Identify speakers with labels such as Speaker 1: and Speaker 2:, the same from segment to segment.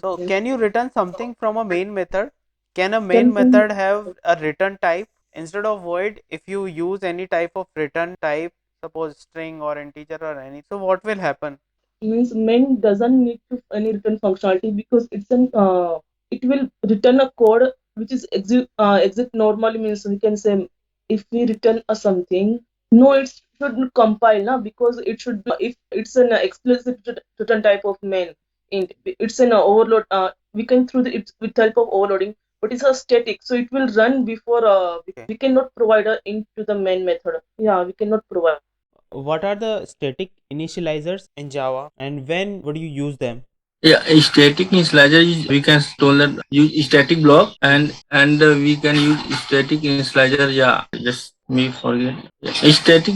Speaker 1: So can you return something from a main method? Can a main
Speaker 2: Can
Speaker 1: method have a return type instead of void? If you use any type of return type, suppose string or integer or any, so what will happen?
Speaker 2: means main doesn't need to any return functionality because it will return a code which is exit normally, means we can say if we return a something, no, it should compile now because it should be if it's an explicit return type of main int, it's an overload, we can through the it with help of overloading, but it's a static, so it will run before
Speaker 1: Okay.
Speaker 2: we cannot provide a int to the main method. Yeah, we cannot provide.
Speaker 1: What are the static initializers in Java and when would you use them?
Speaker 3: Yeah, a static initializer is we can tolerate use static block and we can use static initializer. Yeah, just me forget. Yeah. A static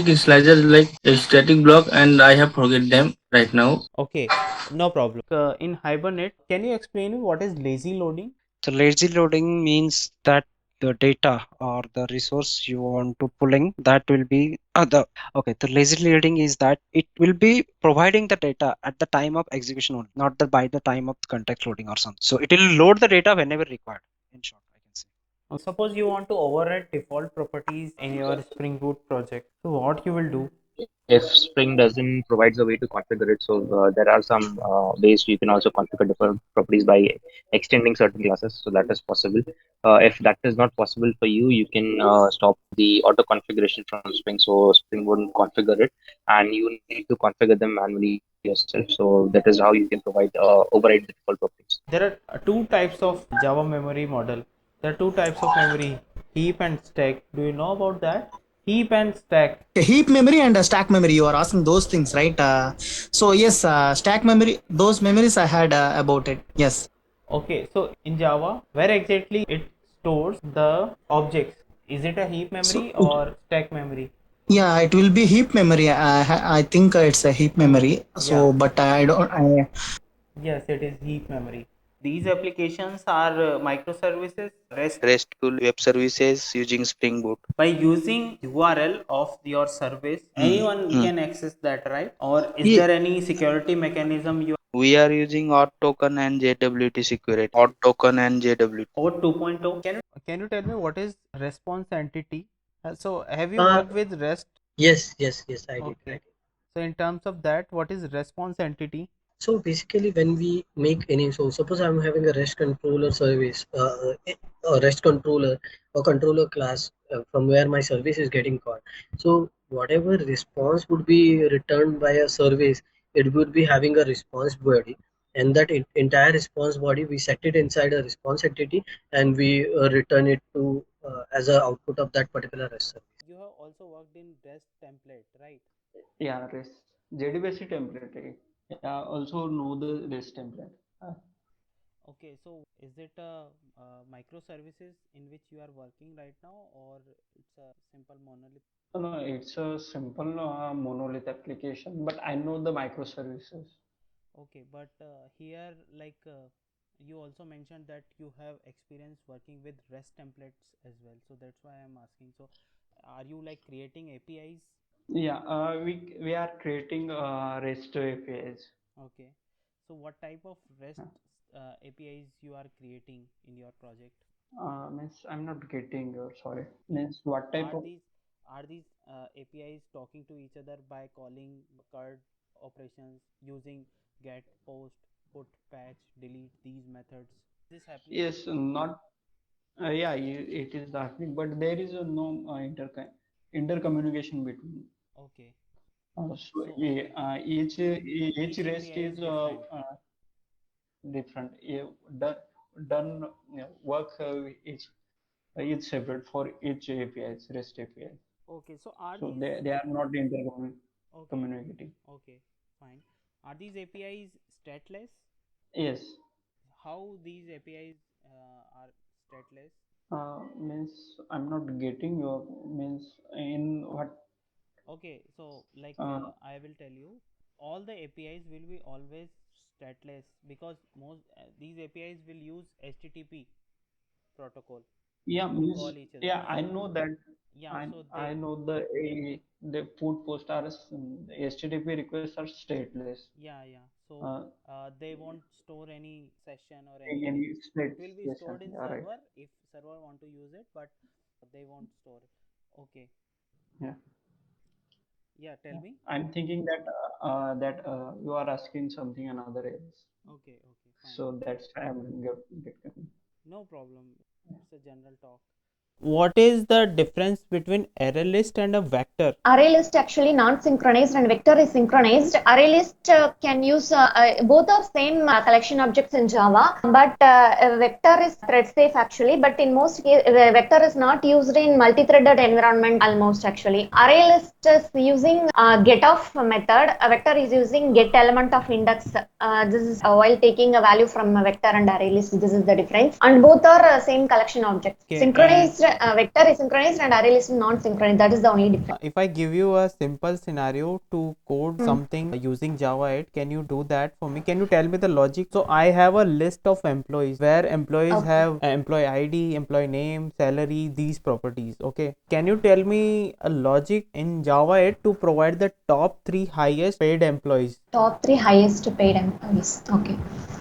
Speaker 3: initializer is like a static block, and I have forget them right now.
Speaker 1: Okay, no problem. In Hibernate, can you explain me what is lazy loading?
Speaker 4: So lazy loading means that the data or the resource you want to pulling that will be the okay. The lazy loading is that it will be providing the data at the time of execution only, not the by the time of context loading or something. So it will load the data whenever required. In short, I can say.
Speaker 1: Suppose you want to override default properties in your Spring Boot project. So what you will do?
Speaker 5: If Spring doesn't provides a way to configure it, so there are some ways you can also configure different properties by extending certain classes. So that is possible. If that is not possible for you, you can stop the auto configuration from Spring. So Spring wouldn't configure it, and you need to configure them manually yourself. So that is how you can provide override the default properties.
Speaker 1: There are two types of Java memory model. There are two types of memory, heap and stack. Do you know about that? Heap and stack.
Speaker 6: A heap memory and a stack memory, you are asking those things, right? So yes, stack memory, those memories I had about it. Yes.
Speaker 1: Okay, so in Java, where exactly it stores the objects? Is it a heap
Speaker 6: So
Speaker 1: memory or stack memory?
Speaker 6: yeah, it will be heap memory. I think it's a heap memory.
Speaker 1: Yeah,
Speaker 6: So, but I don't.
Speaker 1: yes, it is heap memory. These applications are microservices,
Speaker 7: RESTful web services using Spring Boot.
Speaker 1: by using URL of your service, anyone
Speaker 7: Mm.
Speaker 1: can access that, right? Or is
Speaker 6: Yeah,
Speaker 1: there any security mechanism you
Speaker 7: We are using auth token and JWT security. Auth token and JWT.
Speaker 1: or 2.0? Can you tell me what is response entity? So have you
Speaker 8: Uh,
Speaker 1: worked with REST?
Speaker 8: yes, I did.
Speaker 1: Okay. So in terms of that, what is response entity?
Speaker 8: So basically, when we make any, so suppose I'm having a REST controller service, a REST controller or controller class from where my service is getting called. So whatever response would be returned by a service, it would be having a response body, and that entire response body we set it inside a response entity, and we return it to as a output of that particular REST service.
Speaker 1: You have also worked in REST template, right?
Speaker 9: Yeah, REST. JDBC template. Yeah, also know the REST template.
Speaker 1: Okay, so is it a microservices in which you are working right now, or it's a simple monolith?
Speaker 9: No, it's a simple monolith application, but I know the microservices.
Speaker 1: Okay, but here, like you also mentioned that you have experience working with REST templates as well, so that's why I'm asking. So, are you like creating APIs?
Speaker 9: Yeah, we are creating REST APIs.
Speaker 1: Okay, so what type of REST APIs you are creating in your project?
Speaker 9: Means I'm not getting sorry. Means what type
Speaker 1: Are
Speaker 9: of
Speaker 1: these APIs talking to each other by calling CURD operations using get, post, put, patch, delete these methods? Is this happening?
Speaker 9: yes, not yeah, it is happening, but there is no intercommunication between.
Speaker 1: Okay,
Speaker 9: So
Speaker 1: so
Speaker 9: yeah, each
Speaker 1: each
Speaker 9: REST
Speaker 1: API is
Speaker 9: is
Speaker 1: different.
Speaker 9: different. Yeah, done work is separate for each APIs, REST API.
Speaker 1: Okay, so are
Speaker 9: So
Speaker 1: these
Speaker 9: they are not
Speaker 1: okay,
Speaker 9: intercommunicating.
Speaker 1: okay, fine. Are these APIs stateless?
Speaker 9: Yes,
Speaker 1: How these APIs are stateless?
Speaker 9: means I'm not getting your means in what
Speaker 1: Okay, so like
Speaker 9: uh,
Speaker 1: I will tell you, all the APIs will be always stateless because most these APIs will use HTTP protocol
Speaker 9: yeah
Speaker 1: to
Speaker 9: means
Speaker 1: call each other.
Speaker 9: yeah I
Speaker 1: So
Speaker 9: know that
Speaker 1: yeah,
Speaker 9: I
Speaker 1: so
Speaker 9: I
Speaker 1: they
Speaker 9: know the food post are HTTP requests are stateless.
Speaker 1: yeah, yeah. So they won't store any session or
Speaker 9: any
Speaker 1: anything. It
Speaker 9: states.
Speaker 1: will be
Speaker 9: Yes,
Speaker 1: stored in
Speaker 9: yeah, right.
Speaker 1: server if server want to use it, but they won't store it. Okay.
Speaker 9: Yeah.
Speaker 1: Yeah, tell me.
Speaker 9: I'm thinking that you are asking something another else.
Speaker 1: Okay, okay, fine.
Speaker 9: So that's why I'm get confused.
Speaker 1: No problem. It's a general talk. What is the difference between ArrayList and a vector?
Speaker 10: ArrayList actually non-synchronized and vector is synchronized. ArrayList can use both are same collection objects in Java, but vector is thread safe actually. But in most cases, vector is not used in multi-threaded environment almost actually. ArrayList is using getOff method. A vector is using get element of index. This is while taking a value from a vector and ArrayList. This is the difference, and both are same collection objects.
Speaker 1: Okay,
Speaker 10: synchronized vector is synchronized and ArrayList is non-synchronized. That is the only difference.
Speaker 1: if I give you a simple scenario to code something using Java 8, can you do that for me? Can you tell me the logic? So I have a list of employees where employees have employee ID, employee name, salary, these properties. Okay. Can you tell me a logic in Java 8 to provide the top 3 highest paid employees?
Speaker 10: Top 3 highest paid employees. Okay.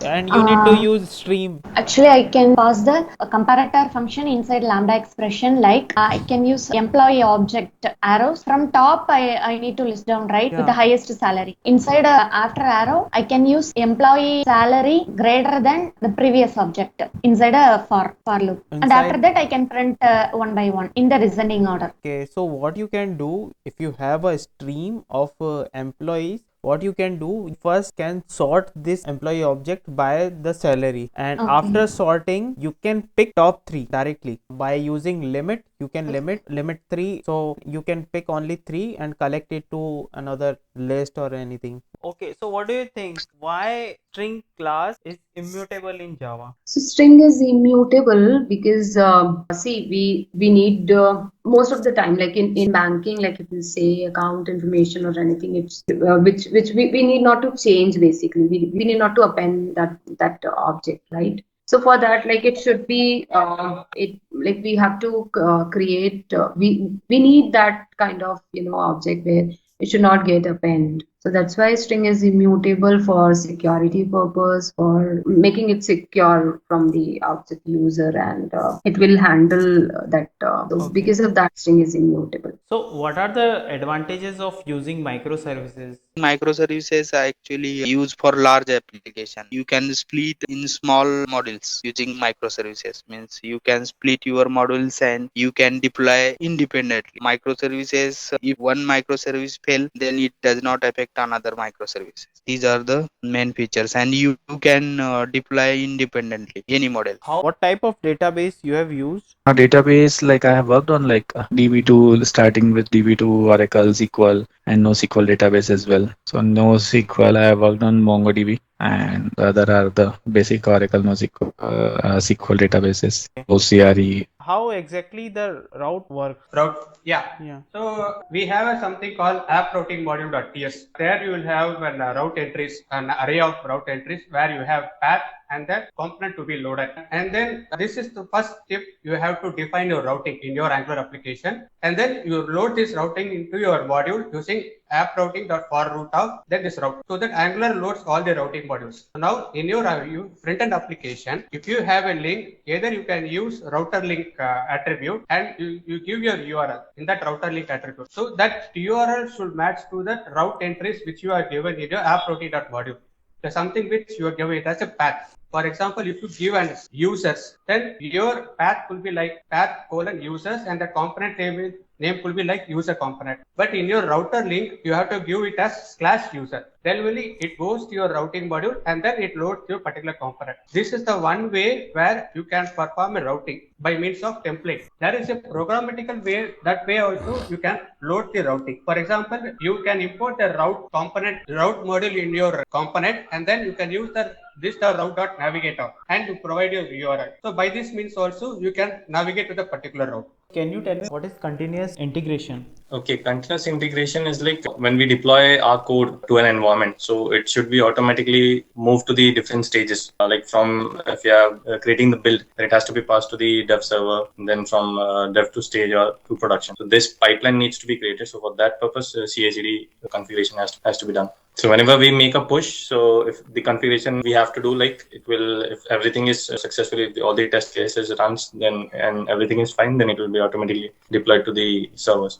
Speaker 1: And you need to use stream.
Speaker 10: Actually, I can pass the comparator function inside lambda expression. Like I can use employee object arrows from top. I need to list down right with the highest salary. Inside after arrow, I can use employee salary greater than the previous object inside a for loop. And after that, I can print one by one in the descending order.
Speaker 1: Okay, so what you can do if you have a stream of employees, what you can do first can sort this employee object by the salary, and after sorting you can pick top 3 directly by using limit. You can limit 3, so you can pick only 3 and collect it to another list or anything. Okay, so what do you think, why string class is immutable in Java?
Speaker 11: So string is immutable because see we need most of the time, like in banking, like if you say account information or anything, it's which we need not to change. Basically we need not to append that object, right? So for that, like it should be it like we have to create we need that kind of object where it should not get append. So that's why string is immutable for security purpose, for making it secure from the outset user, and it will handle that. So because of that, string is immutable.
Speaker 1: So what are the advantages of using microservices?
Speaker 7: Microservices are actually used for large application. You can split in small modules using microservices. Means you can split your modules and you can deploy independently. Microservices, if one microservice fail, then it does not affect another microservices. These are the main features, and you can deploy independently any model.
Speaker 1: What type of database you have used?
Speaker 12: A database, like I have worked on like DB2, starting with DB2, Oracle, SQL, and NoSQL database as well. So NoSQL, I have worked on MongoDB, and the other are the basic Oracle NoSQL SQL databases, OCRE.
Speaker 1: How exactly the route works?
Speaker 13: Route, yeah. So we have something called app routing module.ts. There you will have an route entries, an array of route entries where you have path and the component to be loaded. And then this is the first step. You have to define your routing in your Angular application, and then you load this routing into your module using app routing.for route of then this route. So that Angular loads all the routing modules. So now in your front-end application, if you have a link, either you can use router link attribute, and you give your URL in that router link attribute. So that URL should match to the route entries which you are given in your app routing.module. There's something which you are given it as a path. For example, if you give an users, then your path will be like path colon users, and the component name will be like user component. But in your router link, you have to give it as /user. Then only it goes to your routing module, and then it loads your particular component. This is the one way where you can perform a routing by means of template. There is a programmatical way. That way also you can load the routing. For example, you can import the route module in your component, and then you can use the route.navigator and to provide your URL. So by this means also you can navigate to the particular route.
Speaker 1: Can you tell me what is continuous integration?
Speaker 3: Okay, continuous integration is like when we deploy our code to an environment, so it should be automatically moved to the different stages. Like from if you are creating the build, then it has to be passed to the dev server, and then from dev to stage or to production. So this pipeline needs to be created. So for that purpose, CI/CD configuration has to be done.
Speaker 14: So whenever we make a push, so if the configuration we have to do, like it will, if everything is successfully, all the test cases runs, then and everything is fine, then it will be automatically deployed to the servers.